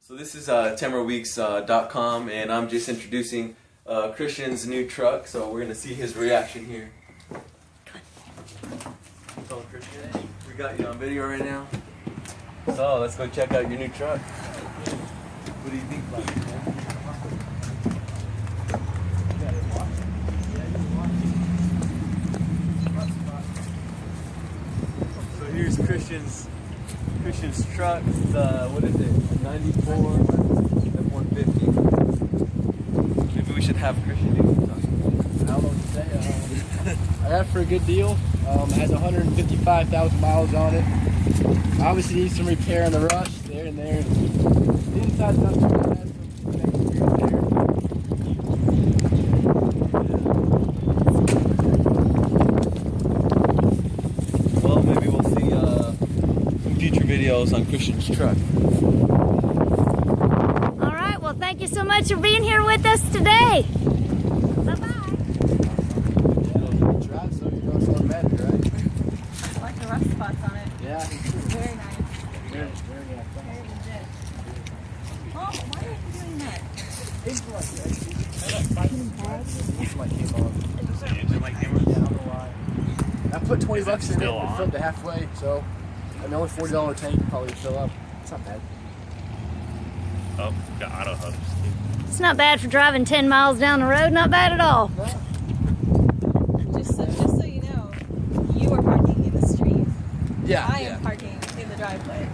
So this is TameraWeeks.com, and I'm just introducing Christian's new truck. So we're gonna see his reaction here. So Christian, we got you on video right now. So let's go check out your new truck. What do you think about it, man? So here's Christian's truck. It's what is it? A 94 F-150. Maybe we should have Christian do some talking. I don't know what to say. I got it for a good deal. It has 155,000 miles on it. Obviously needs some repair on the rush there and there. The inside's not too bad. Well, maybe we'll see some future videos on Christian's truck. All right. Well, thank you so much for being here with us today. Bye-bye. I like the rough spots on it. Yeah. Very nice. Very legit. Oh, why are you doing that? The engine light came on? Yeah, I don't know why. I put 20 bucks in it and filled it halfway, so an only $40 tank probably fill up. It's not bad. Oh, got auto hubs. It's not bad for driving 10 miles down the road. Not bad at all. No. Just so you know, you are parking in the street. Yeah. I am parking in the driveway.